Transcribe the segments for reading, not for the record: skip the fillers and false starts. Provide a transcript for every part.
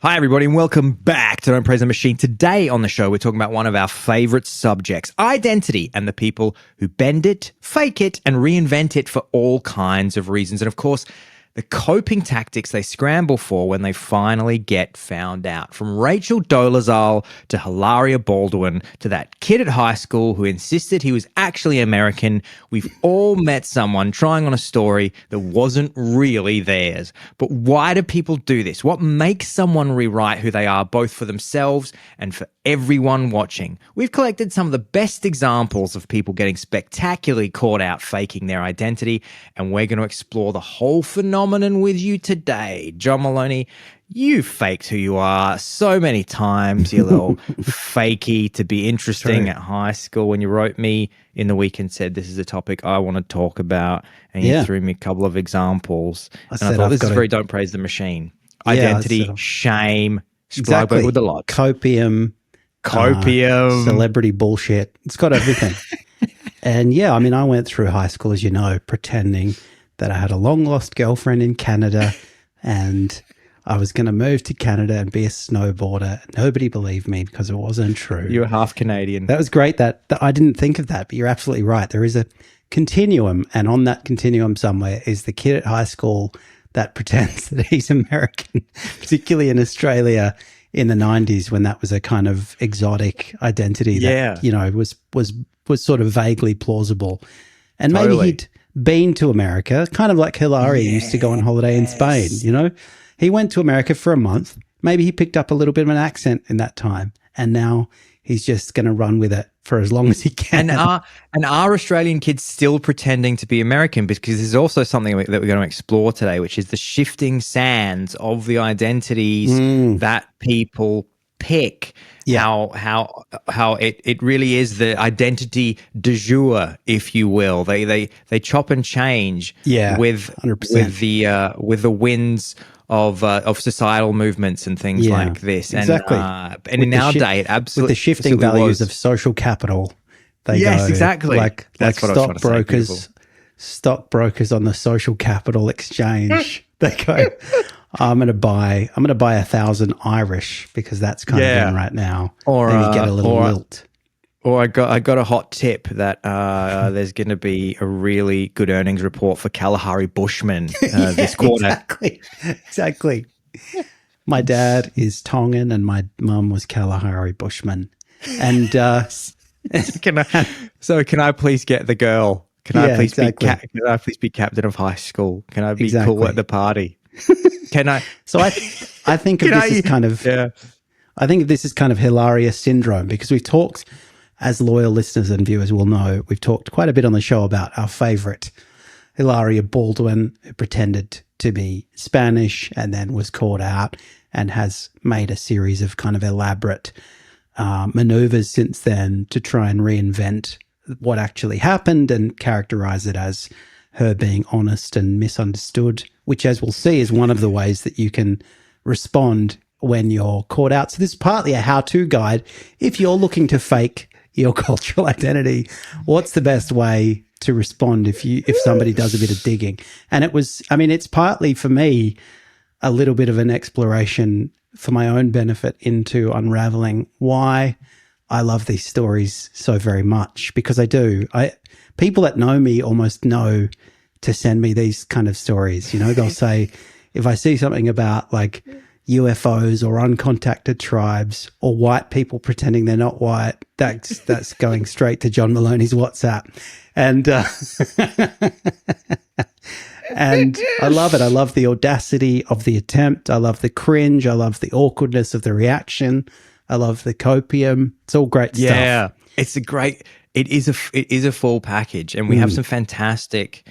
Hi, everybody, and welcome back to Don't Praise the Machine. Today on the show, we're talking about one of our favorite subjects, identity, and the people who bend it, fake it, and reinvent it for all kinds of reasons. And of course, the coping tactics they scramble for when they finally get found out. From Rachel Dolezal to Hilaria Baldwin to that kid at high school who insisted he was actually American, we've all met someone trying on a story that wasn't really theirs. But why do people do this? What makes someone rewrite who they are, both for themselves and for everyone watching? We've collected some of the best examples of people getting spectacularly caught out faking their identity, and we're going to explore the whole phenomenon with you today. John Maloney, you faked who you are so many times, you little fakey, to be interesting. True. At high school when you wrote me in the week and said, this is a topic I want to talk about, and you threw me a couple of examples. I thought, this is very Don't Praise the Machine. Identity, shame, exactly. With a lot. Copium, celebrity bullshit. It's got everything. And yeah, I mean, I went through high school, as you know, pretending that I had a long-lost girlfriend in Canada and I was going to move to Canada and be a snowboarder. Nobody believed me because it wasn't true. You were half Canadian. That was great that I didn't think of that, but you're absolutely right. There is a continuum, and on that continuum somewhere is the kid at high school that pretends that he's American, particularly in Australia in the 90s when that was a kind of exotic identity that, you know, was sort of vaguely plausible. And maybe he'd been to America, kind of like Hilaria used to go on holiday in Spain, you know. He went to America for a month. Maybe he picked up a little bit of an accent in that time, and now he's just going to run with it for as long as he can. And are Australian kids still pretending to be American? Because there's also something that we're going to explore today, which is the shifting sands of the identities that people pick. Yeah. How it really is the identity du jour, if you will. They chop and change with 100%. with the winds of societal movements and things like this. Exactly. And in our day, it absolutely with the shifting values of social capital. They go, exactly. Like stockbrokers on the social capital exchange. They go, I'm gonna buy 1,000 Irish because that's kind of in right now. Or maybe get a little lilt. Or I got a hot tip that there's going to be a really good earnings report for Kalahari Bushman this quarter. Exactly. My dad is Tongan and my mum was Kalahari Bushman. And can I please get the girl? Can I please be captain of high school? Can I be cool at the party? Can I? So I think of this as kind of I think this is kind of Hilaria syndrome, because we've talked, as loyal listeners and viewers will know, we've talked quite a bit on the show about our favorite Hilaria Baldwin, who pretended to be Spanish and then was caught out and has made a series of kind of elaborate maneuvers since then to try and reinvent what actually happened and characterize it as her being honest and misunderstood, which, as we'll see, is one of the ways that you can respond when you're caught out. So this is partly a how-to guide. If you're looking to fake your cultural identity, what's the best way to respond if somebody does a bit of digging? And it's partly for me a little bit of an exploration for my own benefit into unraveling why I love these stories so very much, because I do. People that know me almost know to send me these kind of stories. You know, they'll say, if I see something about like UFOs or uncontacted tribes or white people pretending they're not white, that's going straight to John Maloney's WhatsApp. And and I love it. I love the audacity of the attempt. I love the cringe. I love the awkwardness of the reaction. I love the copium. It's all great stuff. Yeah, it is a full package, and we have some fantastic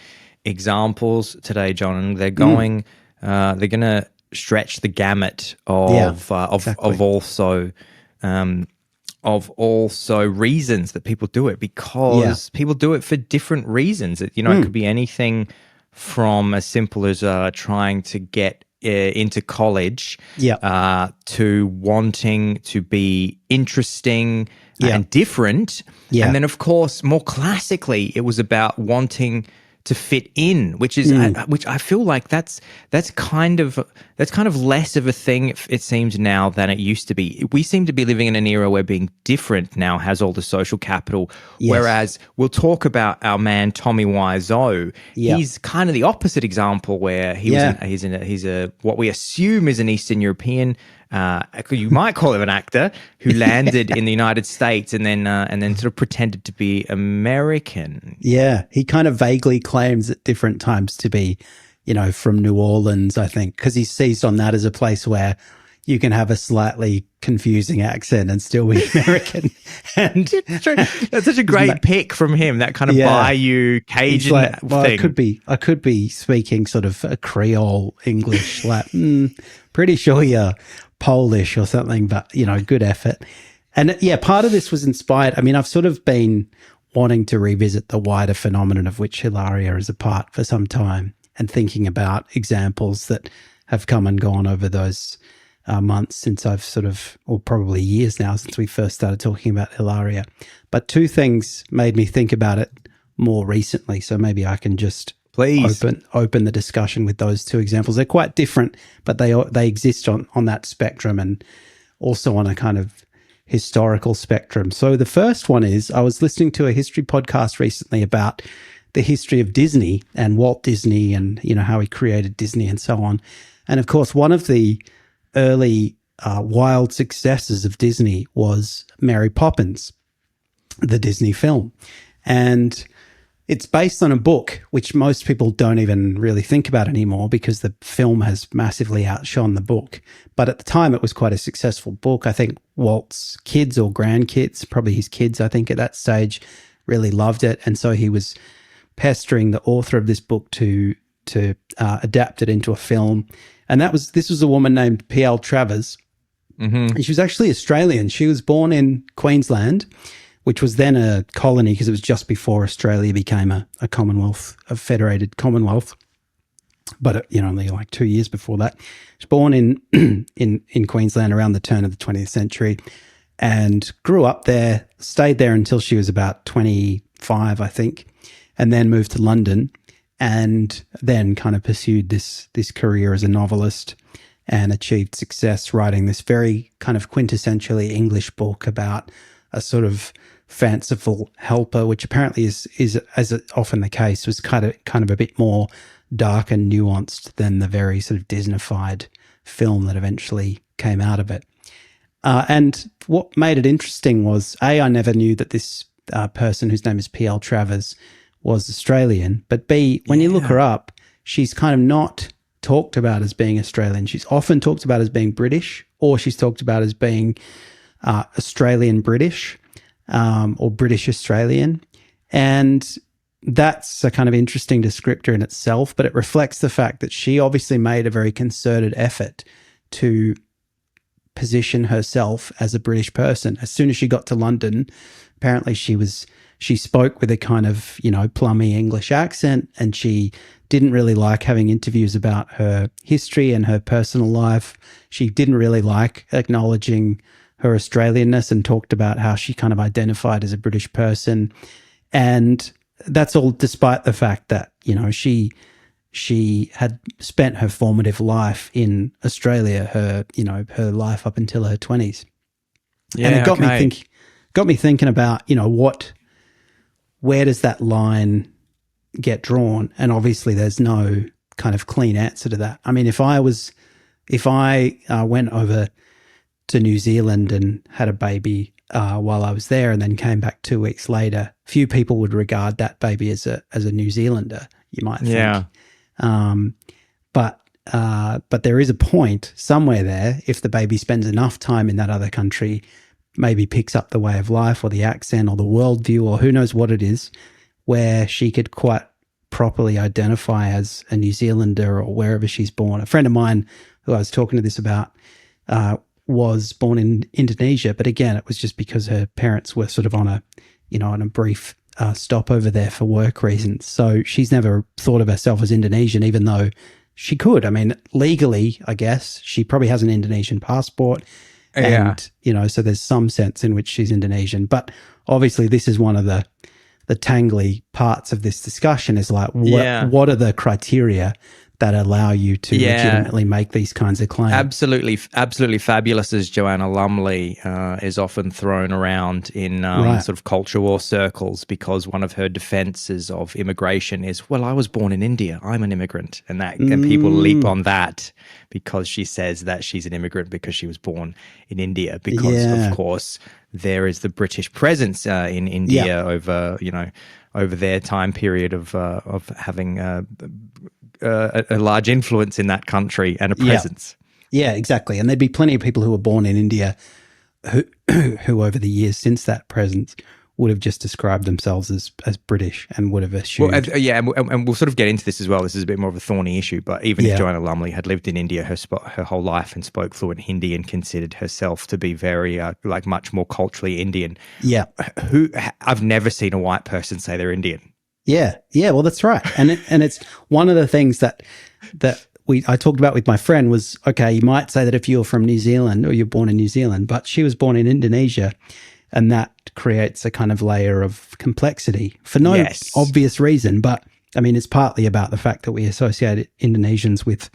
examples today, John. And they're going to stretch the gamut of also reasons that people do it, because people do it for different reasons. It could be anything from as simple as trying to get into college to wanting to be interesting and different. And then, of course, more classically, it was about wanting to fit in, which is which I feel like that's kind of less of a thing, it seems, now than it used to be. We seem to be living in an era where being different now has all the social capital. Yes. Whereas we'll talk about our man Tommy Wiseau. Yep. He's kind of the opposite example, where he's a what we assume is an Eastern European. You might call him an actor who landed in the United States and then sort of pretended to be American. Yeah, he kind of vaguely claims at different times to be, from New Orleans, I think, because he's seized on that as a place where you can have a slightly confusing accent and still be American. And that's such a great pick from him, that kind of Bayou Cajun thing. I could be speaking sort of a Creole English, like, pretty sure you're Polish or something, but, good effort. And part of this was inspired. I mean, I've sort of been wanting to revisit the wider phenomenon of which Hilaria is a part for some time, and thinking about examples that have come and gone over those months since I've or probably years now since we first started talking about Hilaria. But two things made me think about it more recently, so maybe I can just open the discussion with those two examples. They're quite different, but they exist on that spectrum, and also on a kind of historical spectrum. So the first one is, I was listening to a history podcast recently about the history of Disney and Walt Disney, and how he created Disney and so on. And of course, one of the early wild successes of Disney was Mary Poppins, the Disney film. And it's based on a book which most people don't even really think about anymore, because the film has massively outshone the book. But at the time, it was quite a successful book. I think Walt's kids or grandkids, probably his kids, I think at that stage, really loved it. And so he was pestering the author of this book to adapt it into a film. And this was a woman named P.L. Travers. Mm-hmm. And she was actually Australian. She was born in Queensland, which was then a colony, because it was just before Australia became a Commonwealth, a federated Commonwealth. But, only like 2 years before that. She was born in Queensland around the turn of the 20th century, and grew up there, stayed there until she was about 25, I think, and then moved to London, and then kind of pursued this career as a novelist, and achieved success writing this very kind of quintessentially English book about a sort of fanciful helper, which apparently is as often the case, was kind of a bit more dark and nuanced than the very sort of Disneyfied film that eventually came out of it. And what made it interesting was, I never knew that this person, whose name is P.L. Travers, was Australian, but B, when you look her up, she's kind of not talked about as being Australian. She's often talked about as being British, or she's talked about as being Australian British, or British Australian. And that's a kind of interesting descriptor in itself, but it reflects the fact that she obviously made a very concerted effort to position herself as a British person. As soon as she got to London, apparently she spoke with a kind of, plummy English accent, and she didn't really like having interviews about her history and her personal life. She didn't really like acknowledging her Australianness, and talked about how she kind of identified as a British person. And that's all despite the fact that, she had spent her formative life in Australia, her life up until her 20s. Yeah, and it got me thinking about, where does that line get drawn? And obviously there's no kind of clean answer to that. I mean, if I went over to New Zealand and had a baby while I was there, and then came back 2 weeks later, few people would regard that baby as a New Zealander, you might think. Yeah. But there is a point somewhere there, if the baby spends enough time in that other country, maybe picks up the way of life or the accent or the worldview or who knows what it is, where she could quite properly identify as a New Zealander or wherever she's born. A friend of mine who I was talking to this about was born in Indonesia, but again, it was just because her parents were sort of on a brief stop over there for work reasons. So she's never thought of herself as Indonesian, even though she could. I mean, legally, I guess, she probably has an Indonesian passport. And, so there's some sense in which she's Indonesian. But obviously this is one of the the tangly parts of this discussion is like, Yeah. what are the criteria that allow you to legitimately make these kinds of claims? Absolutely fabulous, as Joanna Lumley is often thrown around in sort of culture war circles, because one of her defenses of immigration is, well, I was born in India, I'm an immigrant, and people leap on that because she says that she's an immigrant because she was born in India, because of course there is the British presence in India over their time period of having a large influence in that country and a presence. Yeah, exactly. And there'd be plenty of people who were born in India who over the years since that presence would have just described themselves as British and would have assumed. Well, and we'll sort of get into this as well. This is a bit more of a thorny issue, but even if Joanna Lumley had lived in India her whole life and spoke fluent Hindi and considered herself to be very much more culturally Indian, I've never seen a white person say they're Indian. Yeah, well, that's right, and it's one of the things that I talked about with my friend was, okay, you might say that if you're from New Zealand or you're born in New Zealand, but she was born in Indonesia, and that creates a kind of layer of complexity for no obvious reason. But I mean, it's partly about the fact that we associate Indonesians with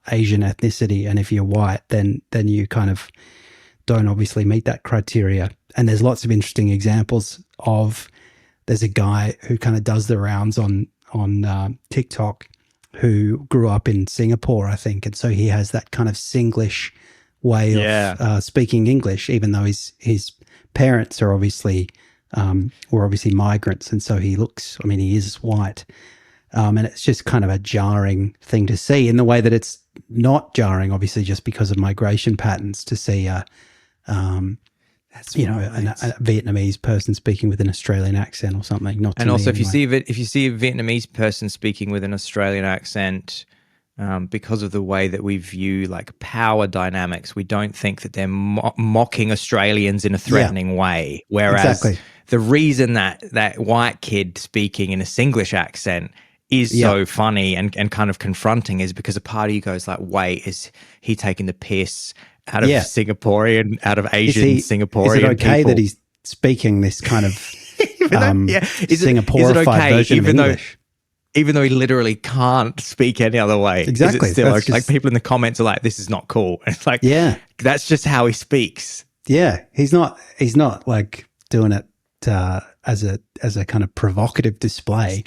Asian ethnicity, and if you're white, then you kind of don't obviously meet that criteria. And there's lots of interesting examples of. There's a guy who kind of does the rounds on TikTok who grew up in Singapore, I think, and so he has that kind of Singlish way of speaking English, even though his parents are obviously were obviously migrants, and so he is white, and it's just kind of a jarring thing to see in the way that it's not jarring, obviously, just because of migration patterns to see a Vietnamese person speaking with an Australian accent or something. Not to and also, if anyway. you see a Vietnamese person speaking with an Australian accent, because of the way that we view like power dynamics, we don't think that they're mocking Australians in a threatening way. Whereas the reason that white kid speaking in a Singlish accent is so funny and kind of confronting is because a part of you goes like, wait, is he taking the piss out of Singaporean, out of Asian Singaporean? Is it okay people? that he's speaking this kind of Singaporeified version of English? Even though he literally can't speak any other way. Exactly. Is it still like people in the comments are like, this is not cool. It's like, that's just how he speaks. Yeah. He's not like doing it as a kind of provocative display.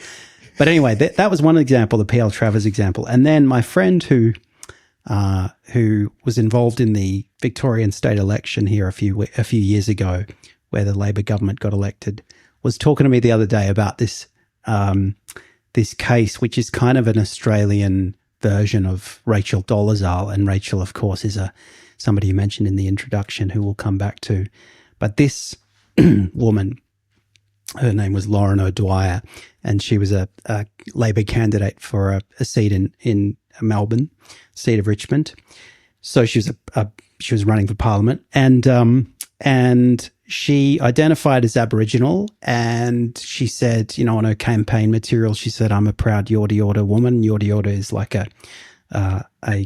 But anyway, that was one example, the PL Travers example. And then my friend who was involved in the Victorian state election here a few years ago, where the Labor government got elected, was talking to me the other day about this case, which is kind of an Australian version of Rachel Dolezal. And Rachel, of course, is somebody you mentioned in the introduction who we'll come back to. But this woman, her name was Lauren O'Dwyer, and she was a Labor candidate for a seat in Melbourne, seat of Richmond. So she was running for Parliament, and she identified as Aboriginal, and she said, on her campaign material, she said, "I'm a proud Yorta Yorta woman." Yorta Yorta is like a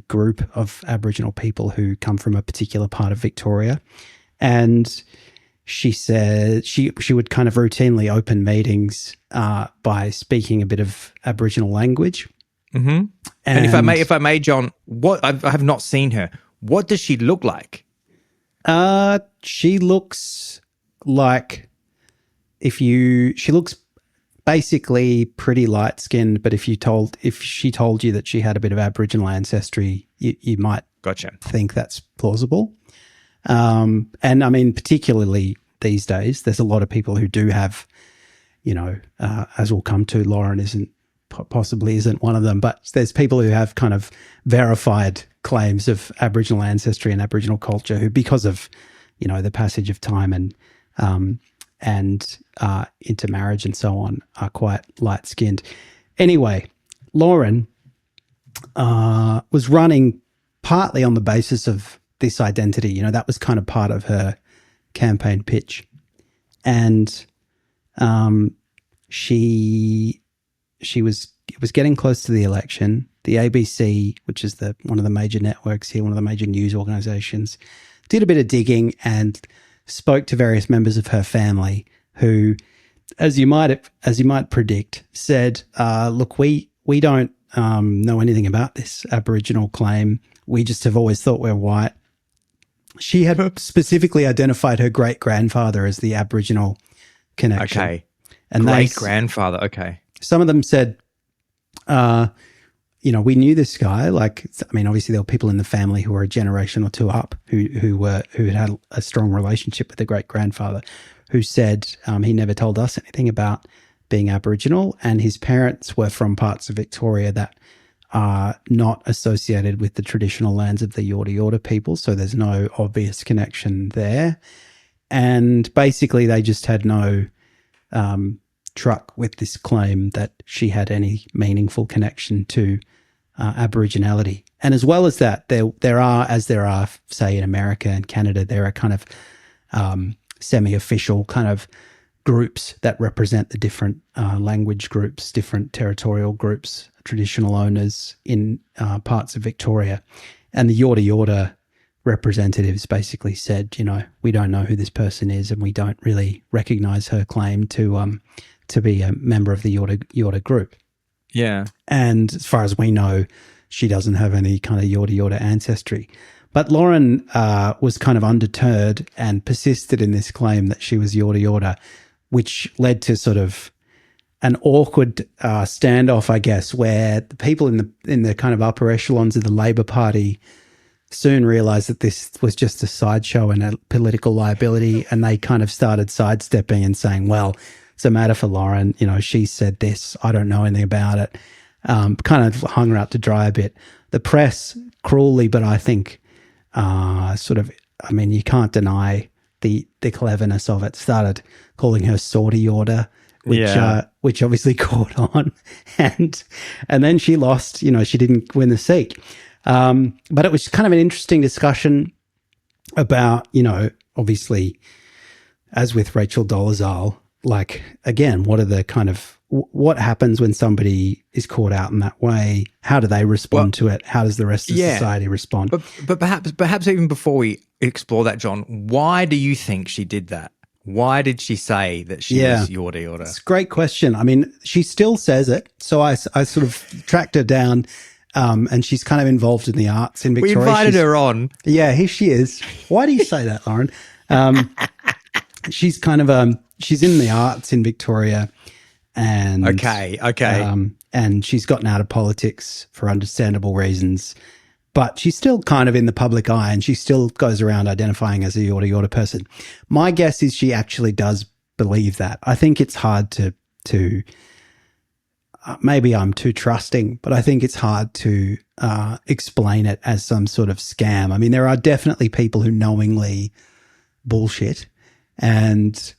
group of Aboriginal people who come from a particular part of Victoria, and she said she would kind of routinely open meetings by speaking a bit of Aboriginal language. Mm-hmm. And if I may, John, what I have not seen her. What does she look like? She looks like she looks basically pretty light skinned, but if she told you that she had a bit of Aboriginal ancestry, you might think that's plausible. And I mean, particularly these days, there's a lot of people who do have, as we'll come to, Lauren possibly isn't one of them, but there's people who have kind of verified claims of Aboriginal ancestry and Aboriginal culture who, because of, the passage of time and intermarriage and so on, are quite light-skinned. Anyway, Lauren was running partly on the basis of this identity. That was kind of part of her campaign pitch. And it was getting close to the election. The ABC, which is one of the major networks here, one of the major news organizations, did a bit of digging and spoke to various members of her family who as you might predict, said, "Look, we don't know anything about this Aboriginal claim. We just have always thought we're white." She had specifically identified her great-grandfather as the Aboriginal connection. Okay. And great-grandfather. Okay. Some of them said, we knew this guy. Like, I mean, obviously there were people in the family who were a generation or two up who had a strong relationship with the great-grandfather, who said he never told us anything about being Aboriginal, and his parents were from parts of Victoria that are not associated with the traditional lands of the Yorta Yorta people, so there's no obvious connection there. And basically they just had no truck with this claim that she had any meaningful connection to Aboriginality. And as well as that, there are, say, in America and Canada, there are kind of semi-official kind of groups that represent the different language groups, different territorial groups, traditional owners in parts of Victoria. And the Yorta Yorta representatives basically said, we don't know who this person is, and we don't really recognise her claim to be a member of the Yorta Yorta group. Yeah. And as far as we know, she doesn't have any kind of Yorta Yorta ancestry. But Lauren was kind of undeterred and persisted in this claim that she was Yorta Yorta, which led to sort of an awkward standoff, I guess, where the people in the kind of upper echelons of the Labor Party soon realised that this was just a sideshow and a political liability, and they kind of started sidestepping and saying, well, it's a matter for Lauren. She said this. I don't know anything about it. Kind of hung her out to dry a bit. The press, cruelly, but I think you can't deny the cleverness of it, started calling her Sorty Yorta, which obviously caught on, and then she lost. She didn't win the seat, but it was kind of an interesting discussion about, obviously, as with Rachel Dolezal, like, again, what happens when somebody is caught out in that way? How do they respond to it? How does the rest of society respond? But perhaps even before we explore that, John, why do you think she did that? Why did she say that she was Yorta Yorta? It's a great question. I mean, she still says it. So I sort of tracked her down, and she's kind of involved in the arts in Victoria. We invited her on. Yeah, here she is. Why do you say that, Lauren? She's kind of she's in the arts in Victoria, and and she's gotten out of politics for understandable reasons, but she's still kind of in the public eye, and she still goes around identifying as a Yorta Yorta person. My guess is she actually does believe that. I think it's hard to maybe I'm too trusting, but I think it's hard to explain it as some sort of scam. I mean, there are definitely people who knowingly bullshit and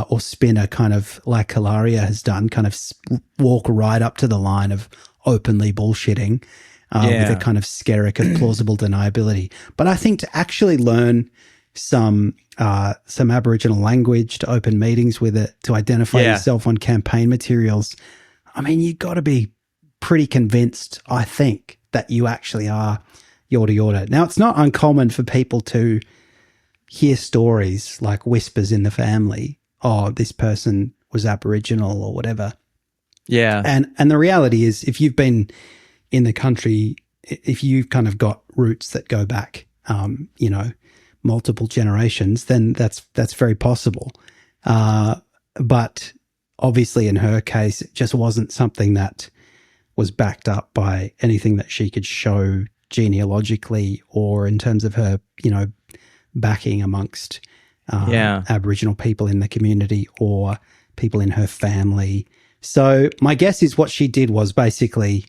or spin a kind of, like Hilaria has done, kind of walk right up to the line of openly bullshitting with a kind of skerrick of plausible deniability. But I think to actually learn some Aboriginal language, to open meetings with it, to identify yourself on campaign materials, I mean, you've got to be pretty convinced, I think, that you actually are Yorta Yorta. Now, it's not uncommon for people to hear stories like whispers in the family, oh, this person was Aboriginal or whatever. Yeah. And the reality is, if you've been in the country, if you've kind of got roots that go back, multiple generations, then that's very possible. But obviously in her case, it just wasn't something that was backed up by anything that she could show genealogically or in terms of her, backing amongst Aboriginal people in the community or people in her family. So my guess is what she did was basically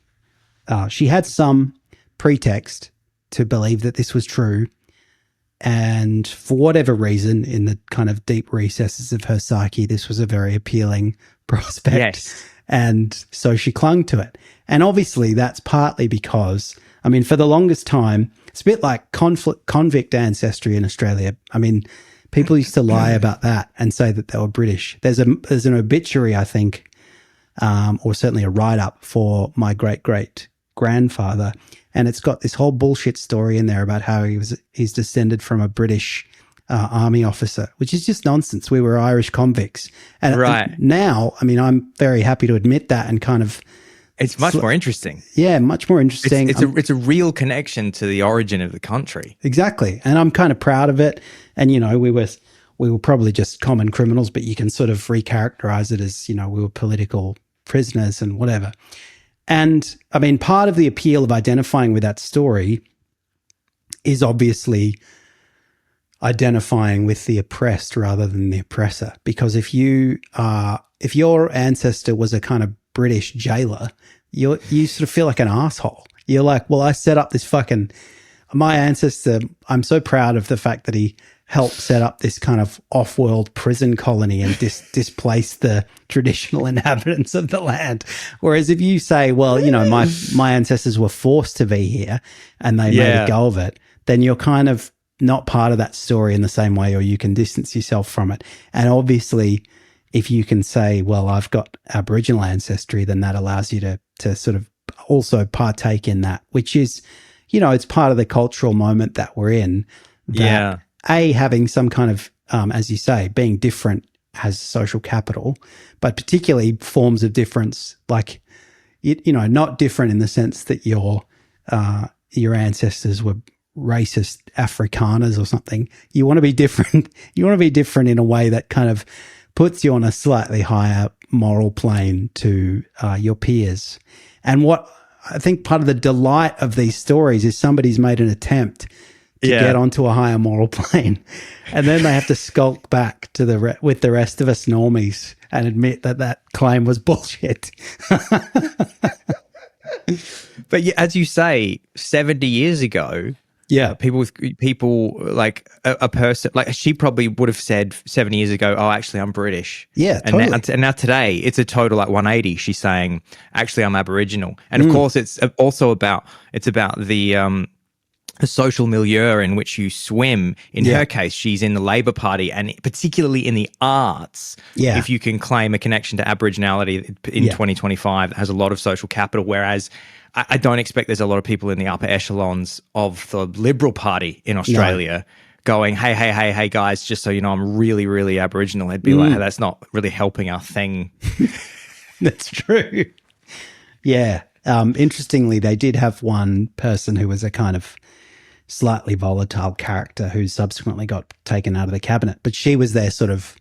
she had some pretext to believe that this was true. And for whatever reason, in the kind of deep recesses of her psyche, this was a very appealing prospect. Yes. And so she clung to it. And obviously that's partly because, I mean, for the longest time, it's a bit like convict ancestry in Australia. I mean, people used to lie about that and say that they were British. There's an obituary, I think, or certainly a write-up for my great-great-grandfather, and it's got this whole bullshit story in there about how he's descended from a British army officer, which is just nonsense. We were Irish convicts. And now, I mean, I'm very happy to admit that and kind of... It's much more interesting. Yeah, much more interesting. It's a real connection to the origin of the country. Exactly. And I'm kind of proud of it. And, you know, we were probably just common criminals, but you can sort of recharacterize it as, you know, we were political prisoners and whatever. And I mean, part of the appeal of identifying with that story is obviously identifying with the oppressed rather than the oppressor. Because if your ancestor was a kind of British jailer, you sort of feel like an asshole. You're like, well, I set up this my ancestor, I'm so proud of the fact that he helped set up this kind of off-world prison colony and displace the traditional inhabitants of the land. Whereas if you say, well, you know, my ancestors were forced to be here and they made a go of it, then you're kind of not part of that story in the same way, or you can distance yourself from it. And obviously, if you can say, well, I've got Aboriginal ancestry, then that allows you to sort of also partake in that, which is, you know, it's part of the cultural moment that we're in. That having some kind of, as you say, being different has social capital, but particularly forms of difference, like, you know, not different in the sense that your ancestors were racist Afrikaners or something. You want to be different. You want to be different in a way that kind of puts you on a slightly higher moral plane to your peers. And what I think part of the delight of these stories is somebody's made an attempt to get onto a higher moral plane, and then they have to skulk back to with the rest of us normies and admit that claim was bullshit. But as you say, 70 years ago, people like a person, like she probably would have said 70 years ago, oh, actually, I'm British. Yeah, totally. And now today, it's a total like 180. She's saying, actually, I'm Aboriginal. And of course, it's also about the social milieu in which you swim. In her case, she's in the Labor Party, and particularly in the arts. Yeah. If you can claim a connection to Aboriginality in 2025, that has a lot of social capital, whereas I don't expect there's a lot of people in the upper echelons of the Liberal Party in Australia going, hey, guys, just so you know, I'm really, really Aboriginal. It'd be like, hey, that's not really helping our thing. That's true. Yeah. Interestingly, they did have one person who was a kind of slightly volatile character who subsequently got taken out of the cabinet, but she was their sort of,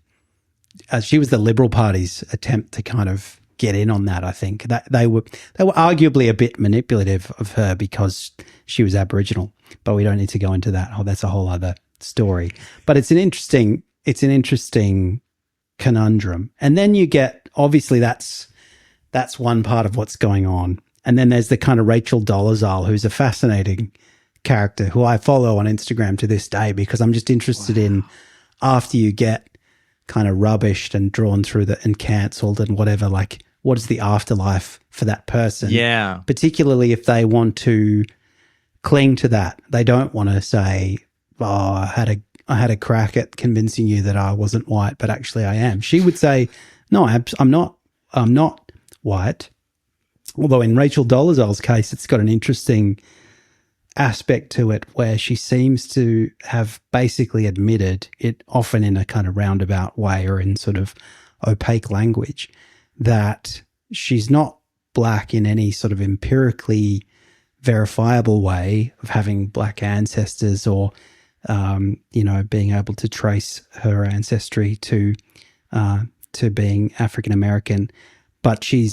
she was the Liberal Party's attempt to kind of get in on that. I think that they were arguably a bit manipulative of her because she was Aboriginal, but we don't need to go into that. Oh, that's a whole other story. But it's an interesting conundrum. And then you get, obviously that's one part of what's going on. And then there's the kind of Rachel Dolezal, who's a fascinating character who I follow on Instagram to this day because I'm just interested in, after you get kind of rubbished and drawn through and cancelled and whatever, like, what is the afterlife for that person? Yeah. Particularly if they want to cling to that. They don't want to say, oh, I had a crack at convincing you that I wasn't white, but actually I am. She would say, no, I'm not white. Although in Rachel Dolezal's case, it's got an interesting aspect to it where she seems to have basically admitted it, often in a kind of roundabout way or in sort of opaque language, that she's not black in any sort of empirically verifiable way of having black ancestors or, you know, being able to trace her ancestry to being African American. But she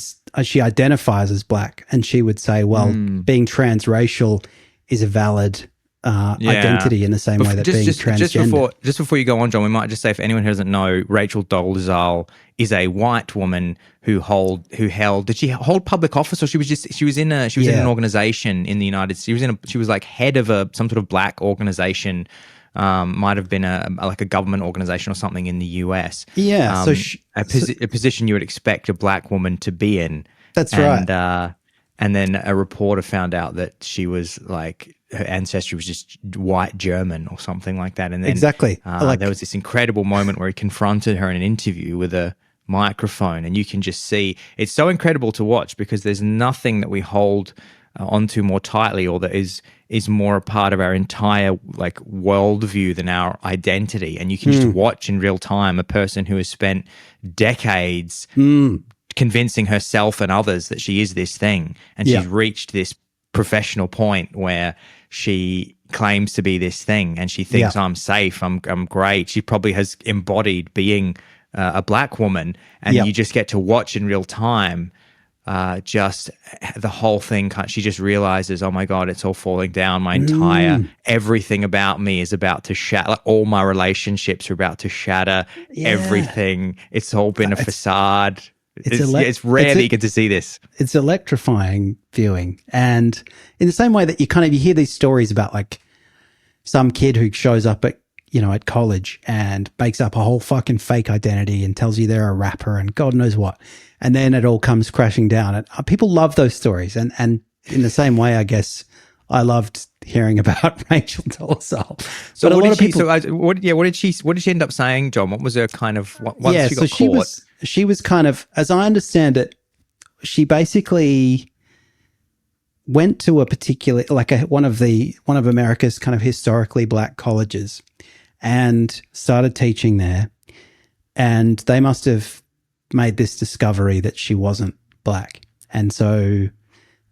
identifies as black, and she would say, well, being transracial is a valid identity in the same way that being transgender. Just before you go on, John, we might just say, for anyone who doesn't know, Rachel Dolezal is a white woman who held. Did she hold public office, or she was in an organization in the United States? She was like head of some sort of black organization. Might have been a government organization or something in the US. Yeah, a position you would expect a black woman to be in. That's right. And then a reporter found out that she was like, her ancestry was just white German or something like that. And then exactly. There was this incredible moment where he confronted her in an interview with a microphone, and you can just see, it's so incredible to watch because there's nothing that we hold onto more tightly or that is is more a part of our entire like worldview than our identity. And you can just watch in real time a person who has spent decades convincing herself and others that she is this thing, and she's reached this professional point where she claims to be this thing, and she thinks I'm safe, I'm great. She probably has embodied being a black woman, and you just get to watch in real time just the whole thing. She just realizes, oh my God, it's all falling down. My entire everything about me is about to shatter. Like, all my relationships are about to shatter. Everything. It's all been a facade. It's rare that you get to see this. It's electrifying viewing. And in the same way that you hear these stories about like some kid who shows up at college and makes up a whole fucking fake identity and tells you they're a rapper and God knows what. And then it all comes crashing down. And people love those stories. And in the same way, I guess I loved hearing about Rachel Dolezal. So what did she end up saying, John? What was her kind of, once she got caught? She was kind of, as I understand it, she basically went to a particular, like one of America's kind of historically black colleges and started teaching there. And they must have made this discovery that she wasn't black. And so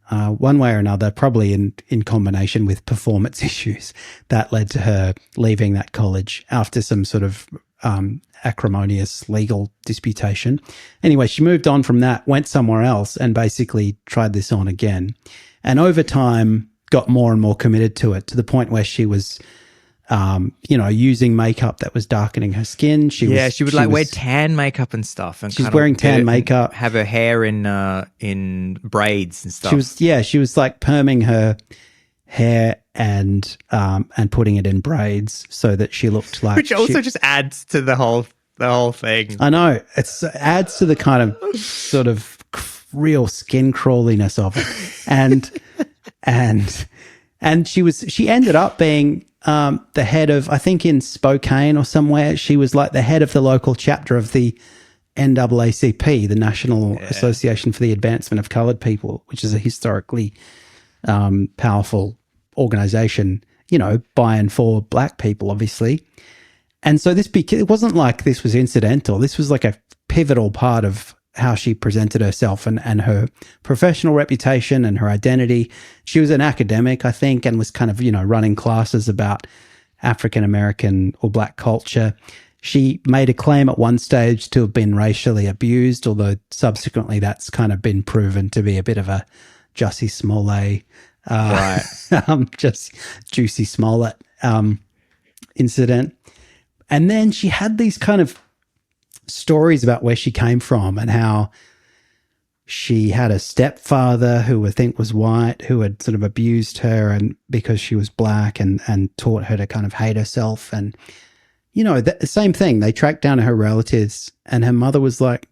one way or another, probably in combination with performance issues, that led to her leaving that college after some sort of acrimonious legal disputation. Anyway, she moved on from that, went somewhere else, and basically tried this on again. And over time, got more and more committed to it, to the point where she was, using makeup that was darkening her skin. She would wear tan makeup and stuff. And she's wearing tan makeup. Have her hair in braids and stuff. She was like perming her hair and putting it in braids so that she looked like, which also just adds to the whole thing. I know, it adds to the kind of sort of real skin crawliness of it. And she ended up being the head of, I think in Spokane or somewhere, she was like the head of the local chapter of the NAACP, the National Association for the Advancement of Colored People, which is a historically powerful organization, by and for black people, obviously. And so it wasn't like this was incidental. This was like a pivotal part of how she presented herself and her professional reputation and her identity. She was an academic, I think, and was kind of, running classes about African-American or black culture. She made a claim at one stage to have been racially abused, although subsequently that's kind of been proven to be a bit of a Jussie Smollett, just Juicy Smollett incident. And then she had these kind of stories about where she came from and how she had a stepfather who I think was white, who had sort of abused her and because she was black and taught her to kind of hate herself. And, the same thing. They tracked down her relatives, and her mother was like,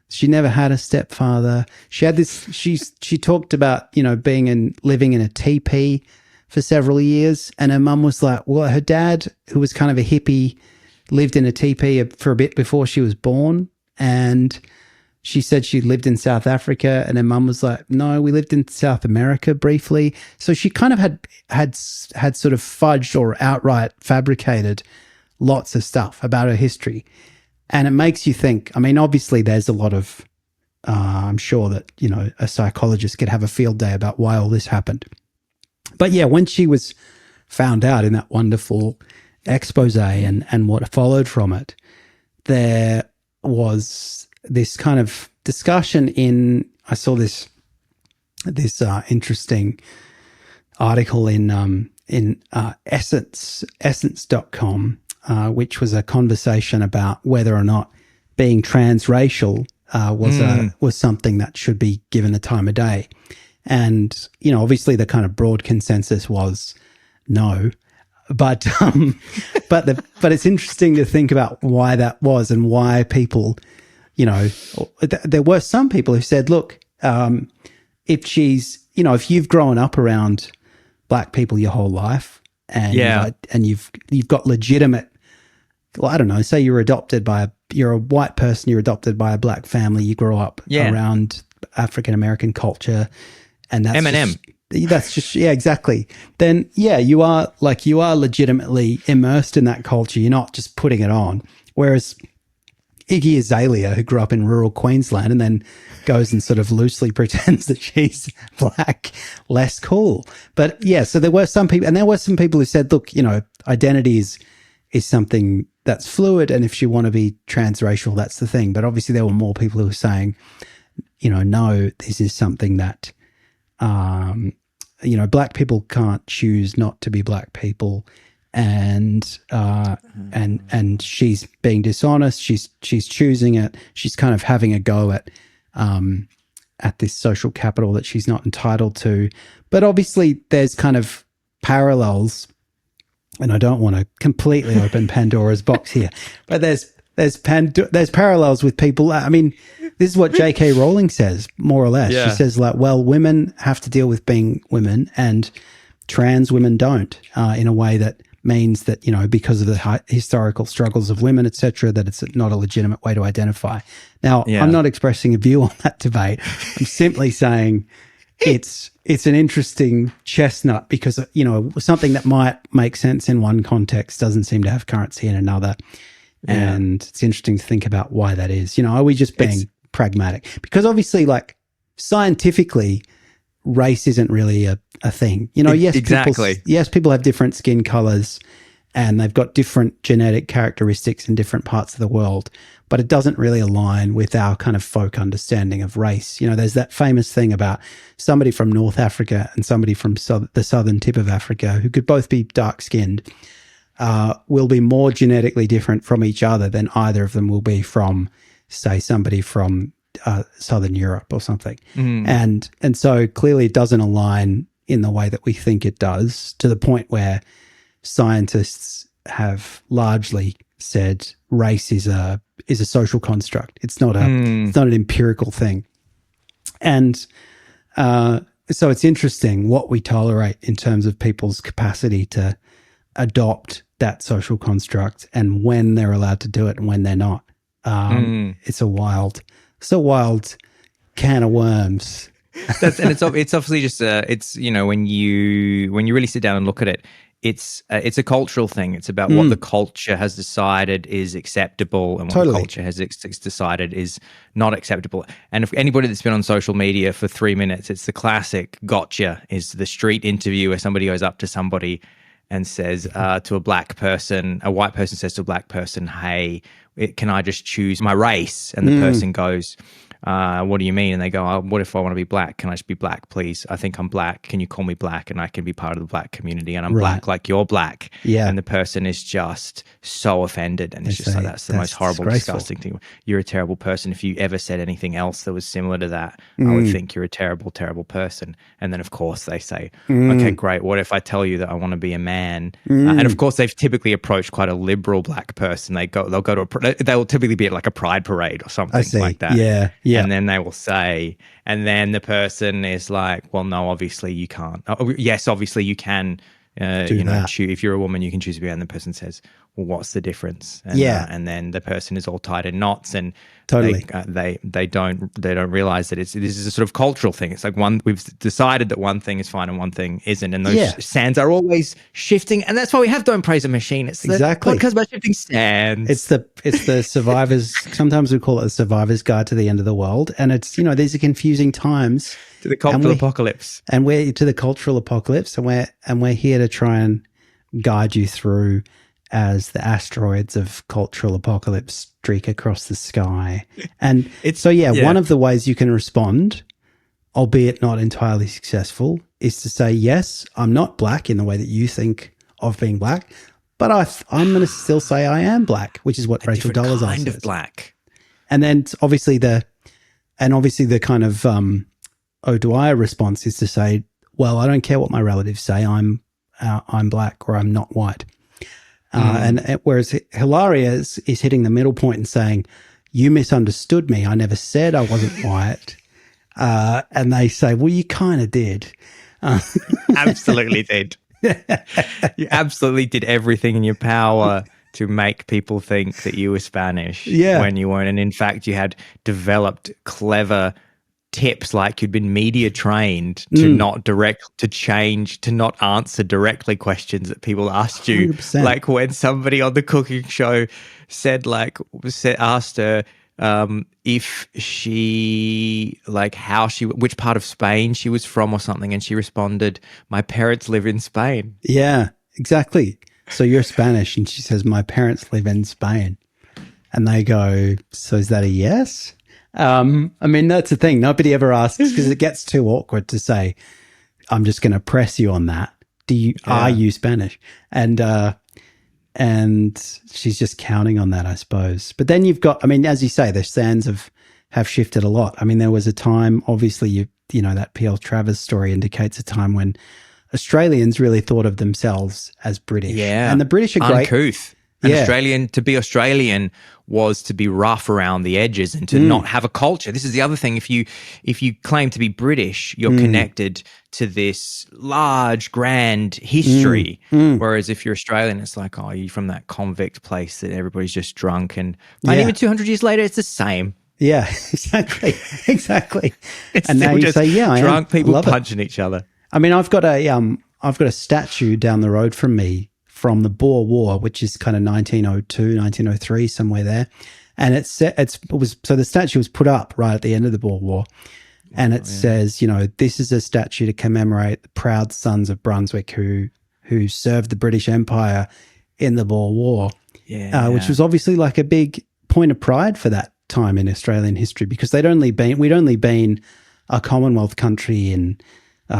she never had a stepfather. She had this, she talked about, living in a teepee for several years. And her mum was like, well, her dad, who was kind of a hippie, lived in a teepee for a bit before she was born. And she said she lived in South Africa, and her mum was like, no, we lived in South America briefly. So she kind of had sort of fudged or outright fabricated lots of stuff about her history. And it makes you think, I mean, obviously there's a lot of, I'm sure that, a psychologist could have a field day about why all this happened. But yeah, when she was found out in that wonderful expose and what followed from it, there was this kind of discussion I saw this interesting article in essence.com, which was a conversation about whether or not being transracial was something that should be given the time of day. And, obviously the kind of broad consensus was no. But it's interesting to think about why that was and why people, there were some people who said, look, if she's, if you've grown up around black people your whole life and you've got legitimate, well, I don't know, say you're a white person, you're adopted by a black family, you grow up around African-American culture, and that's Eminem. That's just, yeah, exactly. Then, yeah, you are legitimately immersed in that culture. You're not just putting it on. Whereas Iggy Azalea, who grew up in rural Queensland and then goes and sort of loosely pretends that she's black, less cool. But yeah, so there were some people who said, look, identity is something that's fluid, and if you want to be transracial, that's the thing. But obviously there were more people who were saying, no, this is something that, black people can't choose not to be black people. And she's being dishonest. She's choosing it. She's kind of having a go at this social capital that she's not entitled to. But obviously, there's kind of parallels, and I don't want to completely open Pandora's box here, but there's parallels with people. I mean, this is what J.K. Rowling says, more or less. Yeah. She says, women have to deal with being women, and trans women don't, in a way that means that, because of the historical struggles of women, etc., that it's not a legitimate way to identify. Now, I'm not expressing a view on that debate. I'm simply saying it's an interesting chestnut because, something that might make sense in one context doesn't seem to have currency in another. Yeah. And it's interesting to think about why that is. Are we just being pragmatic? Because obviously, scientifically, race isn't really a thing. Yes, exactly. People have different skin colors and they've got different genetic characteristics in different parts of the world, but it doesn't really align with our kind of folk understanding of race. There's that famous thing about somebody from North Africa and somebody from the southern tip of Africa who could both be dark-skinned, will be more genetically different from each other than either of them will be from, say, somebody from Southern Europe or something. And so clearly it doesn't align in the way that we think it does, to the point where scientists have largely said race is a social construct. It's not an empirical thing. And so it's interesting what we tolerate in terms of people's capacity to adopt that social construct and when they're allowed to do it and when they're not. It's a wild can of worms. It's obviously just when you really sit down and look at it, it's a cultural thing. It's about what the culture has decided is acceptable and what the culture has decided is not acceptable. And if anybody that's been on social media for 3 minutes, it's the classic gotcha, is the street interview where somebody goes up to somebody and says to a black person, a white person says to a black person, hey, can I just choose my race? And the person goes, what do you mean? And they go, what if I want to be black? Can I just be black, please? I think I'm black. Can you call me black? And I can be part of the black community. And I'm black like you're black. Yeah. And the person is just so offended. And it's just like, that's the most horrible, disgusting thing. You're a terrible person. If you ever said anything else that was similar to that, I would think you're a terrible, terrible person. And then, of course, they say, okay, great. What if I tell you that I want to be a man? And of course, they've typically approached quite a liberal black person. They'll typically be at like a pride parade or something like that. Yeah. And then they will say, and then the person is like, well, no, obviously you can't. Oh, yes, obviously you can, if you're a woman, you can choose to be. And the person says, well, what's the difference? And, and then the person is all tied in knots, and they don't realize that this is a sort of cultural thing. It's like we've decided that one thing is fine and one thing isn't, and those sands are always shifting, and that's why we have Don't Praise a Machine. It's the podcast about shifting sands. It's the survivors. Sometimes we call it a survivor's guide to the end of the world, and it's these are confusing times to the cultural apocalypse, and we're to the cultural apocalypse, and we're here to try and guide you through as the asteroids of cultural apocalypse streak across the sky. And one of the ways you can respond, albeit not entirely successful, is to say, yes, I'm not black in the way that you think of being black, but I'm going to still say I am black, which is what Rachel Dolezal says. Kind of black. And then obviously the kind of O'Dwyer response is to say, well, I don't care what my relatives say, I'm black or I'm not white. And whereas Hilaria is hitting the middle point and saying, you misunderstood me. I never said I wasn't white. And they say, well, you kind of did. Absolutely did. You absolutely did everything in your power to make people think that you were Spanish when you weren't. And in fact, you had developed clever tips, like you'd been media trained to not answer directly questions that people asked you. 100%. Like when somebody on the cooking show asked her if she, like which part of Spain she was from or something, and she responded, "My parents live in Spain." Yeah, exactly. So you're Spanish, and she says, "My parents live in Spain," and they go, "So is that a yes?" I mean, that's the thing. Nobody ever asks because it gets too awkward to say, "I'm just going to press you on that. Are you Spanish?" And she's just counting on that, I suppose. But then you've got, I mean, as you say, the sands have shifted a lot. I mean, there was a time, obviously, you know, that P.L. Travers story indicates a time when Australians really thought of themselves as British. Yeah. And the British are great. Uncouth. To be Australian was to be rough around the edges and to not have a culture. This is the other thing. If you claim to be British, you're connected to this large, grand history. Whereas if you're Australian, it's like, oh, you're from that convict place that everybody's just drunk. And even 200 years later, it's the same. Yeah, exactly. Exactly. It's and now you say, yeah, I drunk am. people Love punching each other. I mean, I've got a statue down the road from me from the Boer War, which is kind of 1902, 1903, somewhere there. And so the statue was put up right at the end of the Boer War. And it says, you know, this is a statue to commemorate the proud sons of Brunswick who served the British Empire in the Boer War. Yeah. Which was obviously like a big point of pride for that time in Australian history, because we'd only been a Commonwealth country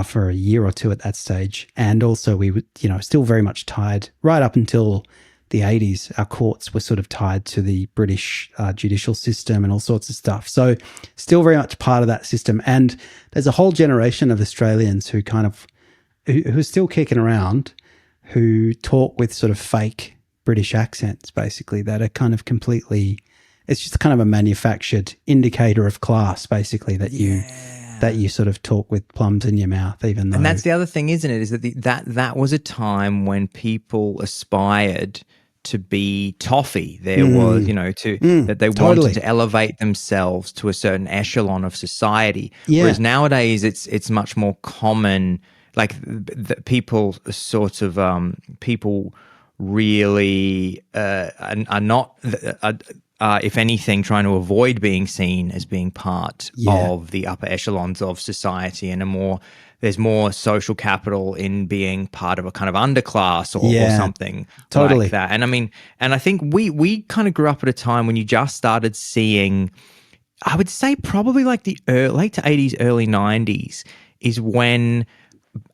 for a year or two at that stage. And also we were, you know, still very much tied right up until the 80s. Our courts were sort of tied to the British judicial system and all sorts of stuff. So still very much part of that system. And there's a whole generation of Australians who are still kicking around, who talk with sort of fake British accents, basically, that are kind of completely, it's just kind of a manufactured indicator of class, basically, that you sort of talk with plums in your mouth, even though. And that's the other thing, isn't it? Is that that was a time when people aspired to be toffee. There was, you know, that they wanted to elevate themselves to a certain echelon of society. Yeah. Whereas nowadays, it's much more common. Like people sort of people really are not. If anything, trying to avoid being seen as being part of the upper echelons of society, and there's more social capital in being part of a kind of underclass or something like that. And I mean, and I think we kind of grew up at a time when you just started seeing, I would say probably like the late to 80s, early 90s is when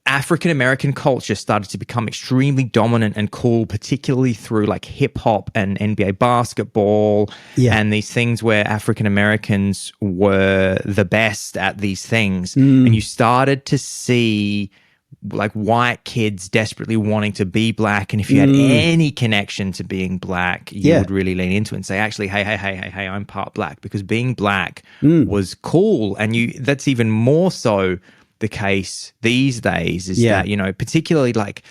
African-American culture started to become extremely dominant and cool, particularly through like hip hop and NBA basketball and these things where African-Americans were the best at these things. And you started to see like white kids desperately wanting to be black. And if you had any connection to being black, you would really lean into it and say, actually, hey, I'm part black, because being black was cool. And that's even more so the case these days is that, you know, particularly like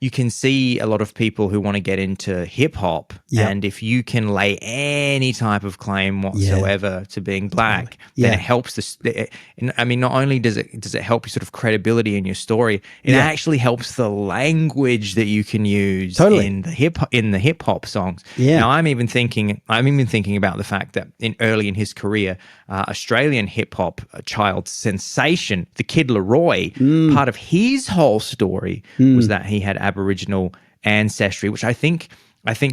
you can see a lot of people who want to get into hip hop, and if you can lay any type of claim whatsoever to being black, then it helps I mean, not only does it help your sort of credibility in your story, it actually helps the language that you can use in the hip hop songs. Now, I'm even thinking about the fact that early in his career, Australian hip hop child sensation, the Kid Laroi, part of his whole story was that he had Aboriginal ancestry, which I think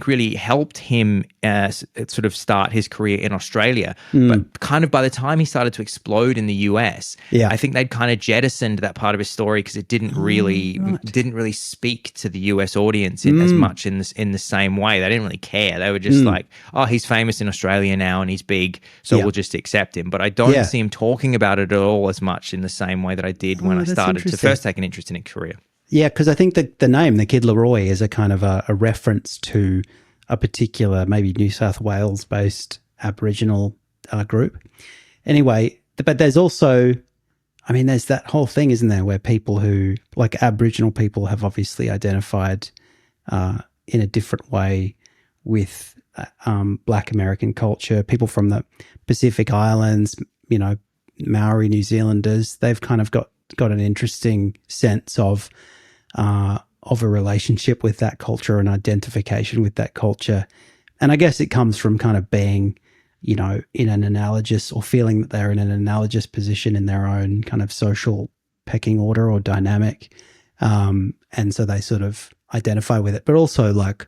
really helped him sort of start his career in Australia. But kind of by the time he started to explode in the US, I think they'd kind of jettisoned that part of his story because it didn't really speak to the US audience as much in the same way. They didn't really care. They were just like, oh, he's famous in Australia now and he's big, so we'll just accept him. But I don't see him talking about it at all as much in the same way that I did when I started to first take an interest in his career. Yeah, because I think the name, the Kid Laroi, is a kind of a reference to a particular, maybe New South Wales-based Aboriginal group. Anyway, but there's also, I mean, there's that whole thing, isn't there, where people who, like Aboriginal people, have obviously identified in a different way with Black American culture. People from the Pacific Islands, you know, Maori New Zealanders, they've kind of got an interesting sense of a relationship with that culture and identification with that culture. And I guess it comes from kind of being, in an analogous, or feeling that they're in an analogous position in their own kind of social pecking order or dynamic. And so they sort of identify with it, but also like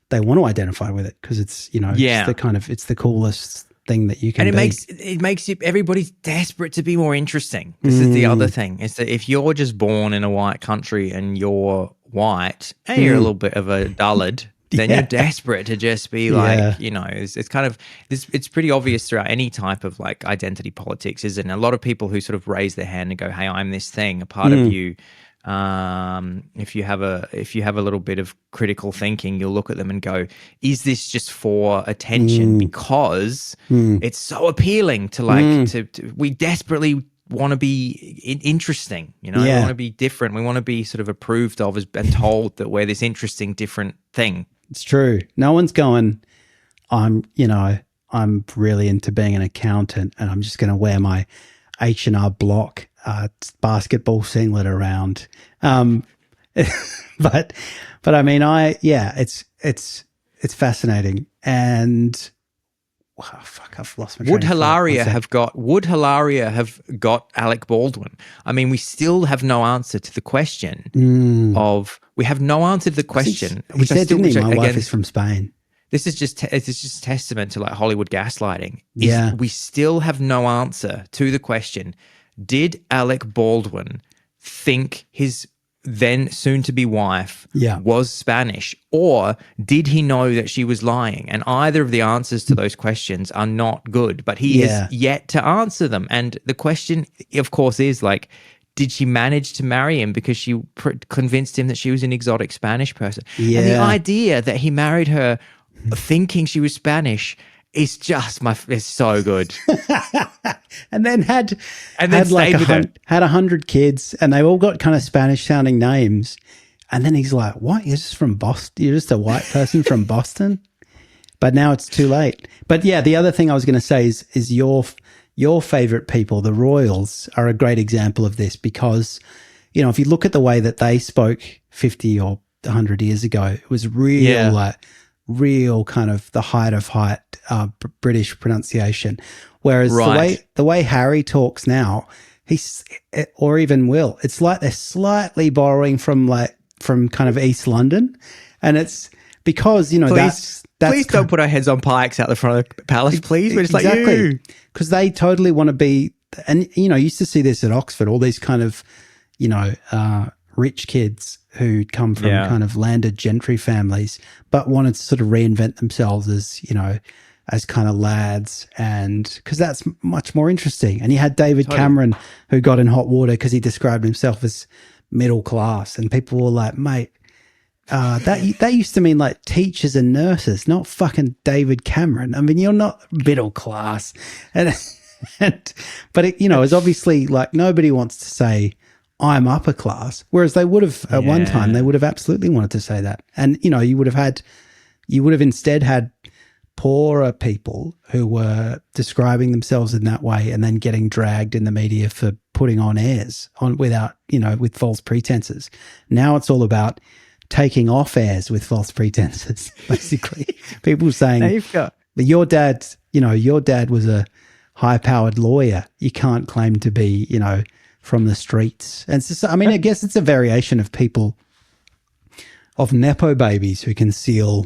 they want to identify with it because it's, it's the coolest thing that you can and be. It makes everybody's desperate to be more interesting. This is the other thing, is that if you're just born in a white country and you're white and you're a little bit of a dullard, then you're desperate to just be like, it's kind of this. It's pretty obvious throughout any type of like identity politics, isn't it? A lot of people who sort of raise their hand and go, "Hey, I'm this thing." A part of you, if you have a little bit of critical thinking, you'll look at them and go, "Is this just for attention?" Because it's so appealing to like to we desperately want to be interesting, we want to be different. We want to be sort of approved of and told that we're this interesting, different thing. It's true. No one's going, I'm really into being an accountant and I'm just going to wear my H&R Block basketball singlet around. But I mean, it's fascinating. And I've lost my train Would Hilaria have got Alec Baldwin? I mean, we still have no answer to the question of. We have no answer to the question. He said, didn't he? My wife is from Spain. This is just testament to like Hollywood gaslighting. We still have no answer to the question: did Alec Baldwin think his then soon-to-be wife was Spanish, or did he know that she was lying? And either of the answers to those questions are not good, but he has yet to answer them. And the question, of course, is like, did she manage to marry him because she convinced him that she was an exotic Spanish person? Yeah. And the idea that he married her thinking she was Spanish is just it's so good. And then had 100 kids, and they all got kind of Spanish sounding names. And then he's like, "What? You're just from Boston? You're just a white person from Boston?" But now it's too late. But yeah, the other thing I was going to say is your favorite people, the Royals, are a great example of this because, if you look at the way that they spoke 50 or 100 years ago, it was real kind of the height of British pronunciation. Whereas the way Harry talks now, or even Will, it's like they're slightly borrowing from kind of East London, and it's because please don't put our heads on pikes out the front of the palace, please. We're just exactly. Like, because they totally want to be, and used to see this at Oxford, all these kind of, rich kids who'd come from kind of landed gentry families, but wanted to sort of reinvent themselves as kind of lads, and because that's much more interesting. And you had David Cameron, who got in hot water because he described himself as middle class, and people were like, "Mate, that used to mean like teachers and nurses, not fucking David Cameron. I mean, you're not middle class." But it's obviously like nobody wants to say I'm upper class, whereas they would have at one time. They would have absolutely wanted to say that, and you would have instead had poorer people who were describing themselves in that way and then getting dragged in the media for putting on airs with false pretenses. Now it's all about taking off airs with false pretenses, basically. People saying, your dad was a high-powered lawyer. You can't claim to be, from the streets. And so, I mean, I guess it's a variation of people, of Nepo babies who conceal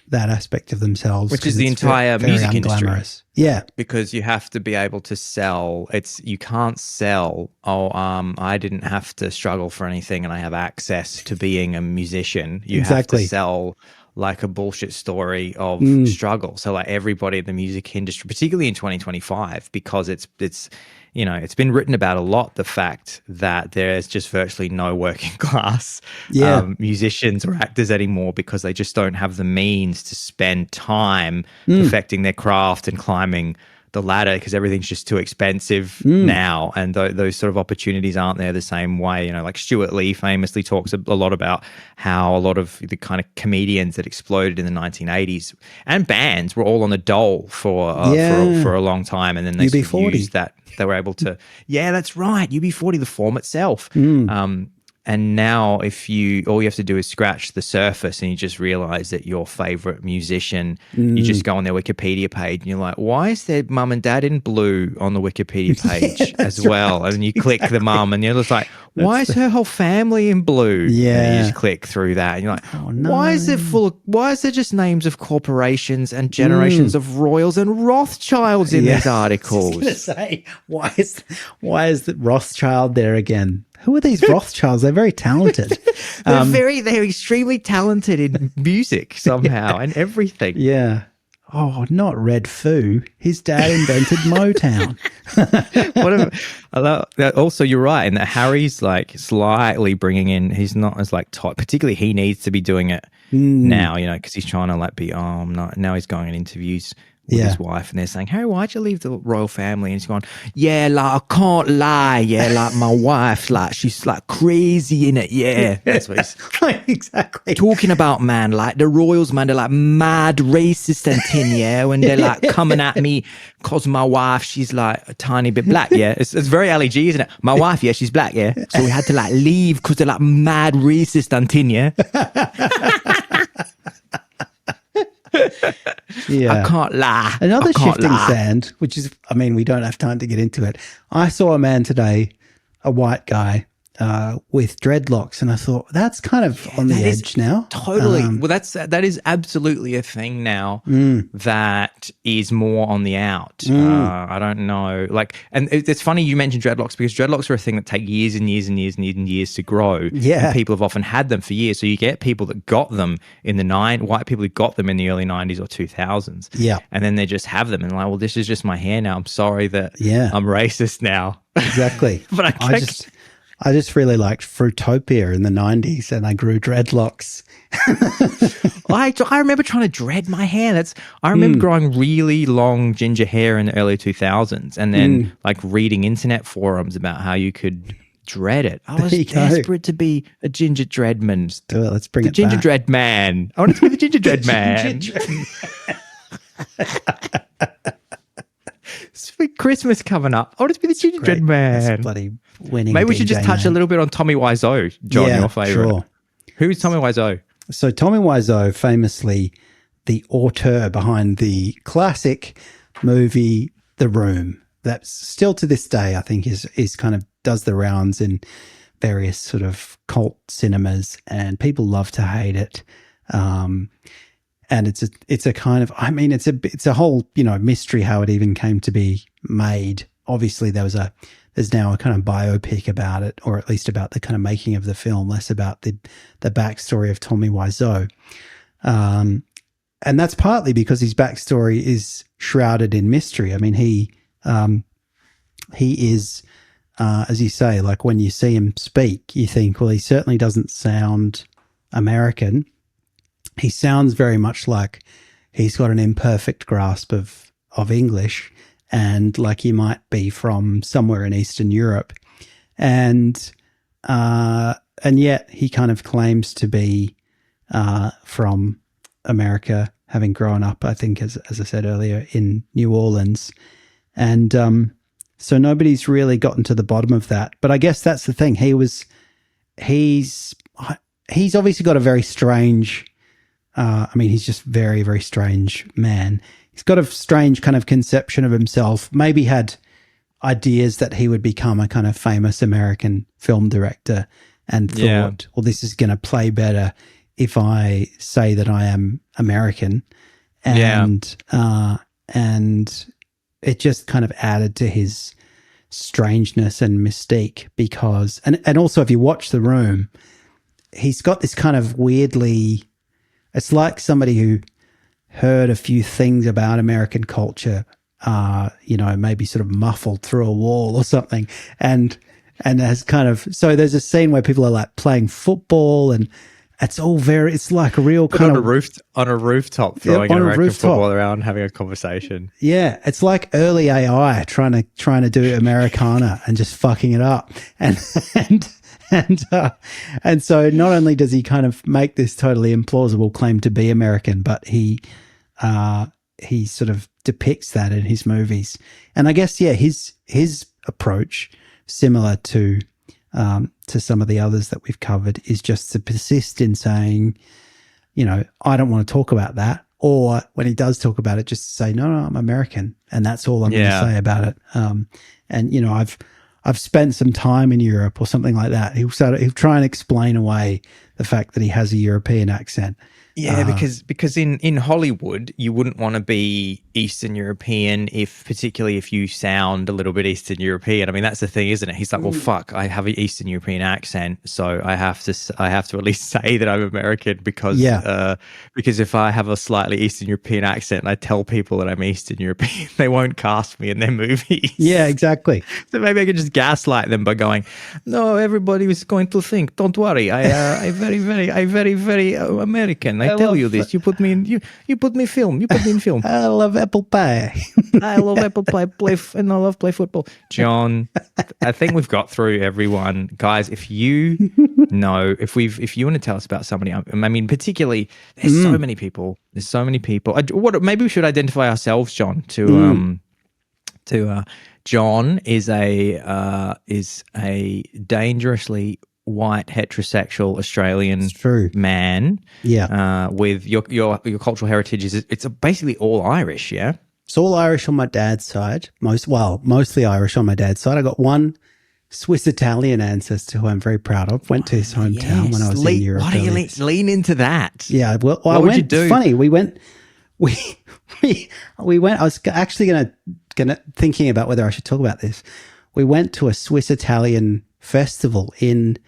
that aspect of themselves. Which is the entire music industry. Yeah. Because you have to be able to sell. You can't sell, I didn't have to struggle for anything and I have access to being a musician. You have to sell like a bullshit story of struggle. So like everybody in the music industry, particularly in 2025, because it's been written about a lot, the fact that there's just virtually no working class musicians or actors anymore because they just don't have the means to spend time perfecting their craft and climbing the latter because everything's just too expensive now, and those sort of opportunities aren't there the same way. Like Stuart Lee famously talks a lot about how a lot of the kind of comedians that exploded in the 1980s and bands were all on the dole for a long time, and then they sort of used that. They were able to, that's right, UB40, the form itself. And now all you have to do is scratch the surface and you just realize that your favorite musician, you just go on their Wikipedia page and you're like, why is their mum and dad in blue on the Wikipedia page as well? Right. And you click the mum and you're just like, why is her whole family in blue? Yeah. And you just click through that and you're like, oh, no. Why is there just names of corporations and generations of royals and Rothschilds in these articles? I was going to say, why is the Rothschild there again? Who are these Rothschilds? They're very talented. They're extremely talented in music somehow and everything. Yeah. Oh, not Red Foo. His dad invented Motown. Also, you're right, and that Harry's like slightly bringing in. He's not as like top. Particularly, he needs to be doing it now. Because he's trying to like be. Now he's going in interviews with his wife, and they're saying, "Harry, why'd you leave the royal family?" And he's going, "Yeah, like I can't lie. Yeah, like my wife, like she's like crazy in it. Yeah, that's what he's exactly talking about, man. Like the royals, man, they're like mad racist and tin, yeah, when they're like coming at me because my wife, she's like a tiny bit black. Yeah, it's very LEG, isn't it? My wife, yeah, she's black. Yeah, so we had to like leave because they're like mad racist and tin, yeah." I can't lie. Another shifting sand, which is, we don't have time to get into it. I saw a man today, a white guy, with dreadlocks, and I thought that's kind of on the edge now. Totally. Well, that is absolutely a thing now that is more on the out. I don't know. And it's funny you mentioned dreadlocks because dreadlocks are a thing that take years and years and years and years and years to grow. Yeah. And people have often had them for years. So you get people that got them in the white people who got them in the early 90s or 2000s. Yeah. And then they just have them and like, well, this is just my hair now. I'm sorry that I'm racist now. Exactly. But I just really liked Fruitopia in the 90s and I grew dreadlocks. I remember trying to dread my hair. I remember growing really long ginger hair in the early 2000s and then like reading internet forums about how you could dread it. I was desperate to be a ginger dreadman. Let's do it. Let's bring it the ginger back. dread man. I wanted to be the ginger dread man. Sweet Christmas coming up. I want to be the ginger dread man. That's bloody winning. Maybe we should just touch a little bit on Tommy Wiseau, John, your favorite. Sure. Who's Tommy Wiseau? So Tommy Wiseau, famously the auteur behind the classic movie The Room, that's still to this day I think is kind of does the rounds in various sort of cult cinemas, and people love to hate it. And it's a kind of, it's a whole, mystery how it even came to be made. Obviously there's now a kind of biopic about it, or at least about the kind of making of the film, less about the backstory of Tommy Wiseau. And that's partly because his backstory is shrouded in mystery. He is, as you say, like when you see him speak, you think, well, he certainly doesn't sound American. He sounds very much like he's got an imperfect grasp of English, and like he might be from somewhere in Eastern Europe. And yet he kind of claims to be from America, having grown up, I think, as I said earlier, in New Orleans. And so nobody's really gotten to the bottom of that. But I guess that's the thing. He's obviously got a very strange... he's just very, very strange man. He's got a strange kind of conception of himself, maybe had ideas that he would become a kind of famous American film director and thought, well, this is going to play better if I say that I am American. And it just kind of added to his strangeness and mystique because, and also if you watch The Room, he's got this kind of weirdly... It's like somebody who heard a few things about American culture, maybe sort of muffled through a wall or something. And has kind of, so there's a scene where people are like playing football and It's all it's like a real But kind on of a rooftop, throwing on an a American rooftop. football around, having a conversation. Yeah, it's like early AI trying to do Americana and just fucking it up. And and so not only does he kind of make this totally implausible claim to be American, but he sort of depicts that in his movies. And I guess his approach, similar to some of the others that we've covered, is just to persist in saying, I don't want to talk about that. Or when he does talk about it, just to say, no, I'm American. And that's all I'm going to say about it. And, I've spent some time in Europe or something like that. He'll try and explain away the fact that he has a European accent. Yeah, because in Hollywood, you wouldn't want to be Eastern European particularly if you sound a little bit Eastern European. I mean, that's the thing, isn't it? He's like, well, fuck, I have an Eastern European accent, so I have to at least say that I'm American because if I have a slightly Eastern European accent and I tell people that I'm Eastern European, they won't cast me in their movies. Yeah, exactly. So maybe I could just gaslight them by going, no, everybody is going to think, don't worry, I very, very American. I tell you this. You put me in film. You put me in film. I love apple pie. I love apple pie. And I love play football. John, I think we've got through everyone, guys. If you want to tell us about somebody, I mean, particularly, there's so many people. There's so many people. Maybe we should identify ourselves, John. John is a dangerously white heterosexual Australian man. Yeah. With your cultural heritage it's basically all Irish, yeah? It's all Irish on my dad's side. Mostly Irish on my dad's side. I got one Swiss Italian ancestor who I'm very proud of. Went to his hometown when I was in Europe. Why do you lean into that? Yeah. Well, what would you do? It's funny. We went. I was actually gonna thinking about whether I should talk about this. We went to a Swiss Italian festival in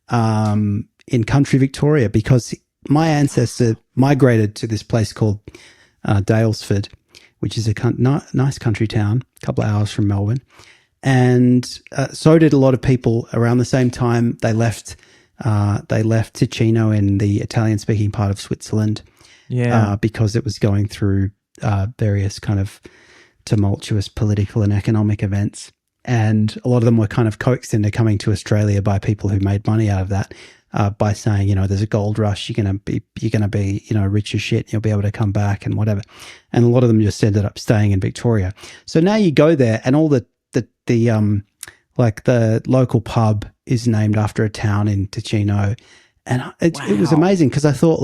country Victoria because my ancestor migrated to this place called Daylesford, which is a nice country town, a couple of hours from Melbourne. And so did a lot of people around the same time. They left Ticino in the Italian-speaking part of Switzerland because it was going through various kind of tumultuous political and economic events. And a lot of them were kind of coaxed into coming to Australia by people who made money out of that by saying, there's a gold rush, you're gonna be rich as shit, you'll be able to come back and whatever. And a lot of them just ended up staying in Victoria. So now you go there, and all the local pub is named after a town in Ticino, and it was amazing because I thought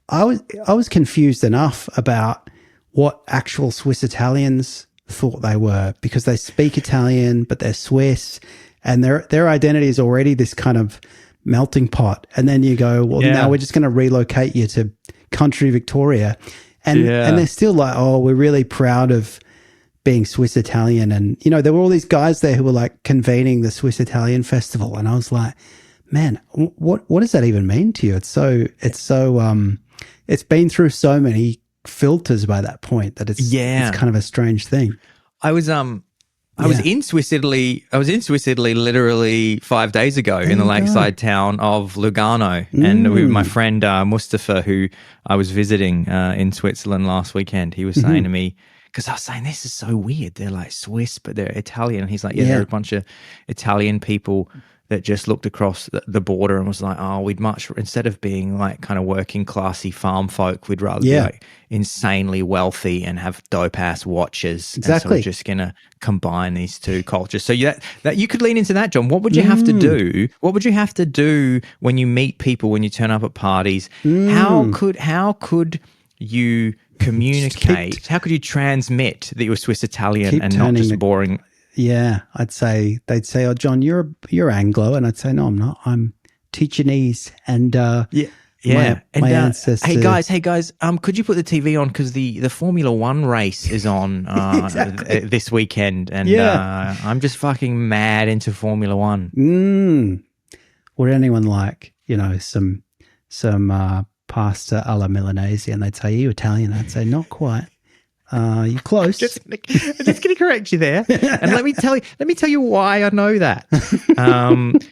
I was confused enough about what actual Swiss Italians thought they were, because they speak Italian but they're Swiss, and their identity is already this kind of melting pot. And then you go, now we're just going to relocate you to country Victoria, and they're still like, oh, we're really proud of being Swiss Italian. And there were all these guys there who were like convening the Swiss Italian festival, and I was like, man, what does that even mean to you? It's been through so many filters by that point that it's kind of a strange thing. I was in Swiss Italy. I was in Swiss Italy literally 5 days ago in the lakeside town of Lugano, and with my friend Mustafa, who I was visiting in Switzerland last weekend. He was saying to me, because I was saying, this is so weird. They're like Swiss, but they're Italian. And he's like, they're a bunch of Italian people that just looked across the border and was like, oh, we'd much, instead of being like kind of working classy farm folk, we'd rather be like insanely wealthy and have dope ass watches. Exactly. And so we're just going to combine these two cultures. So that you could lean into that, John. What would you have to do? What would you have to do when you meet people, when you turn up at parties? How could you communicate? How could you transmit that you're Swiss Italian and not just boring? Yeah, they'd say, "Oh, John, you're Anglo," and I'd say, "No, I'm not. I'm Tichinese." And my ancestor. Hey guys, could you put the TV on, because the Formula One race is on this weekend, and I'm just fucking mad into Formula One. Would anyone like some pasta alla Milanese? And they'd say, "Are you Italian?" I'd say, "Not quite." You're close. I'm just going to correct you there, and let me tell you why I know that.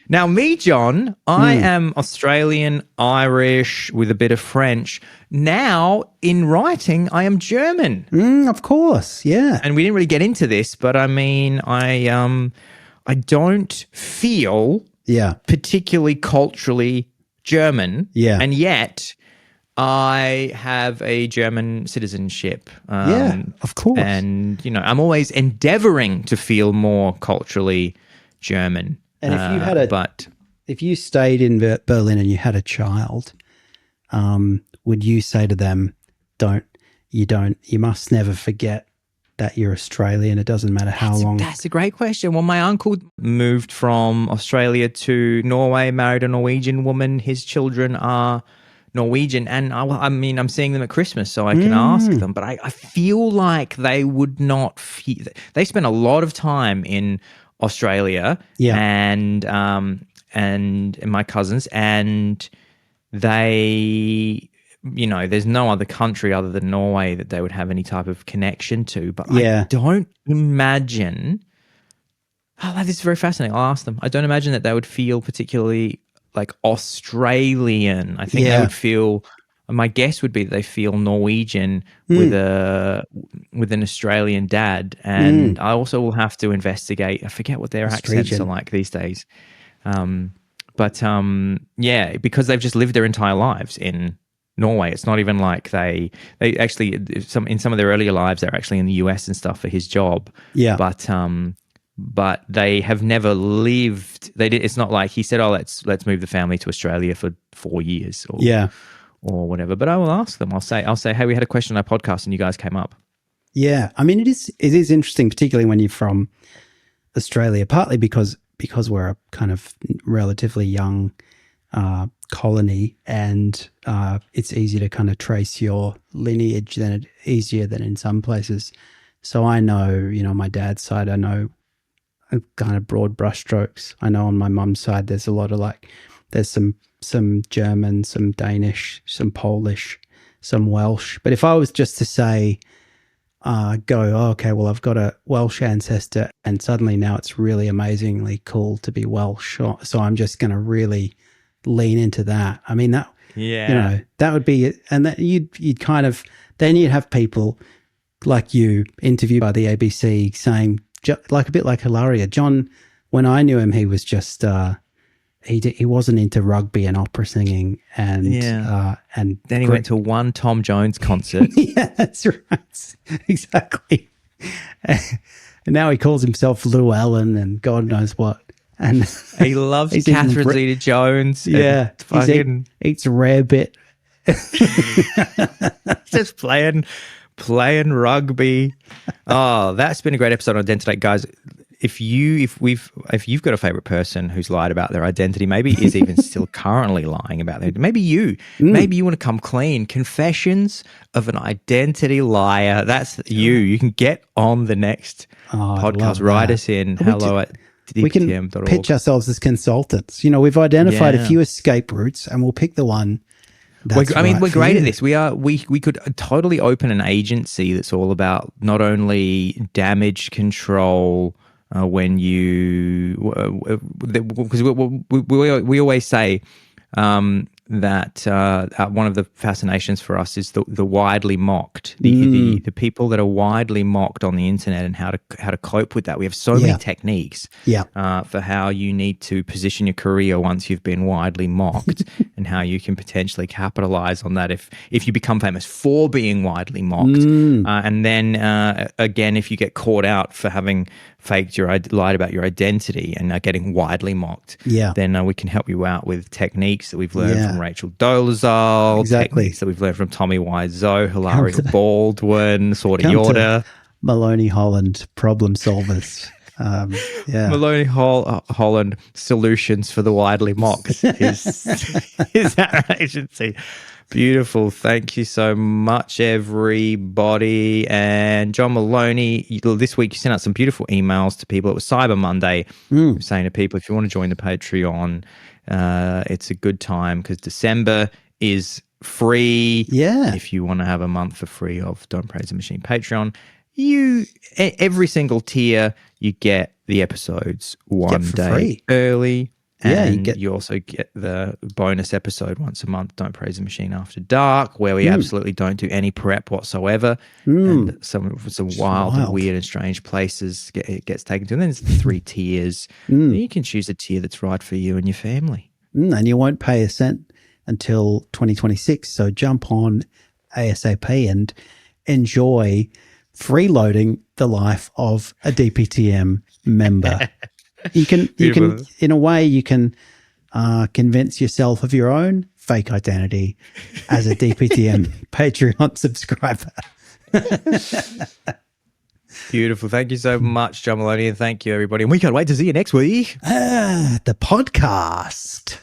Now, me, John, I am Australian, Irish with a bit of French. Now, in writing, I am German. Of course, yeah. And we didn't really get into this, but I mean, I don't feel particularly culturally German. Yeah. And yet I have a German citizenship. Of course. And, I'm always endeavoring to feel more culturally German. And if you had if you stayed in Berlin and you had a child, would you say to them, you must never forget that you're Australian? It doesn't matter how long. That's a great question. Well, my uncle moved from Australia to Norway, married a Norwegian woman. His children are Norwegian, and I'm seeing them at Christmas, so I can ask them. But I feel like they would not feel. They spent a lot of time in Australia, and my cousins, and they. There's no other country other than Norway that they would have any type of connection to. But I don't imagine. Oh, this is very fascinating. I'll ask them. I don't imagine that they would feel particularly like Australian. I think they would feel. My guess would be that they feel Norwegian with an Australian dad. And I also will have to investigate. I forget what their accents are like these days. But because they've just lived their entire lives in Norway. It's not even like they actually in some of their earlier lives they're actually in the US and stuff for his job. Yeah. But they have never lived. It's not like he said, "Oh, let's move the family to Australia for 4 years." Or whatever. But I will ask them. I'll say, "Hey, we had a question on our podcast and you guys came up." Yeah, I mean, it is interesting, particularly when you're from Australia. Partly because we're a kind of relatively young colony, and it's easy to kind of trace your lineage easier than in some places. So I know, my dad's side, I know kind of broad brushstrokes. I know on my mum's side, there's a lot of there's some German, some Danish, some Polish, some Welsh. But if I was just to say, okay, well, I've got a Welsh ancestor, and suddenly now it's really amazingly cool to be Welsh. So I'm just going to really lean into that. I mean, that would be it. And that you'd kind of, then you'd have people like you interviewed by the ABC saying, like a bit like Hilaria. John, when I knew him, he was just, he wasn't into rugby and opera singing, and then he went to one Tom Jones concert. Yeah, that's right. Exactly. And now he calls himself Lou Allen and God knows what. And he loves Catherine Zeta-Jones. Yeah, he eats rarebit. Just playing rugby. Oh, that's been a great episode on Identity, guys. If you've got a favorite person who's lied about their identity, maybe is even still currently lying about their, maybe you want to come clean. Confessions of an Identity Liar. That's you. You can get on the next podcast. Write us in. We can pitch ourselves as consultants. We've identified a few escape routes, and we'll pick the one. We're great at this. We could totally open an agency that's all about not only damage control when you, because we always say that one of the fascinations for us is the widely mocked, the people that are widely mocked on the internet, and how to cope with that. We have so many techniques for how you need to position your career once you've been widely mocked, and how you can potentially capitalize on that if you become famous for being widely mocked. And then again, if you get caught out for having lied about your identity and getting widely mocked, then we can help you out with techniques that we've learned from Rachel Dolezal, techniques that we've learned from Tommy Wiseau, Hilaria Baldwin, sort of Yorda. Maloney Holland, problem solvers. Maloney Holland, solutions for the widely mocked is our agency. Beautiful. Thank you so much, everybody. And John Maloney, this week you sent out some beautiful emails to people. It was Cyber Monday. Saying to people, if you want to join the Patreon, it's a good time because December is free. Yeah. If you want to have a month for free of Don't Praise the Machine Patreon, every single tier, you get the episodes one day free. early. Yeah, And you also get the bonus episode once a month, Don't Praise the Machine After Dark, where we absolutely don't do any prep whatsoever. And some wild, weird and strange places it gets taken to. And then there's the 3 tiers. You can choose a tier that's right for you and your family. And you won't pay a cent until 2026. So jump on ASAP and enjoy freeloading the life of a DPTM member. You can, in a way, you can convince yourself of your own fake identity as a DPTM Patreon subscriber. Beautiful. Thank you so much, John Maloney, and thank you, everybody. And we can't wait to see you next week. The podcast.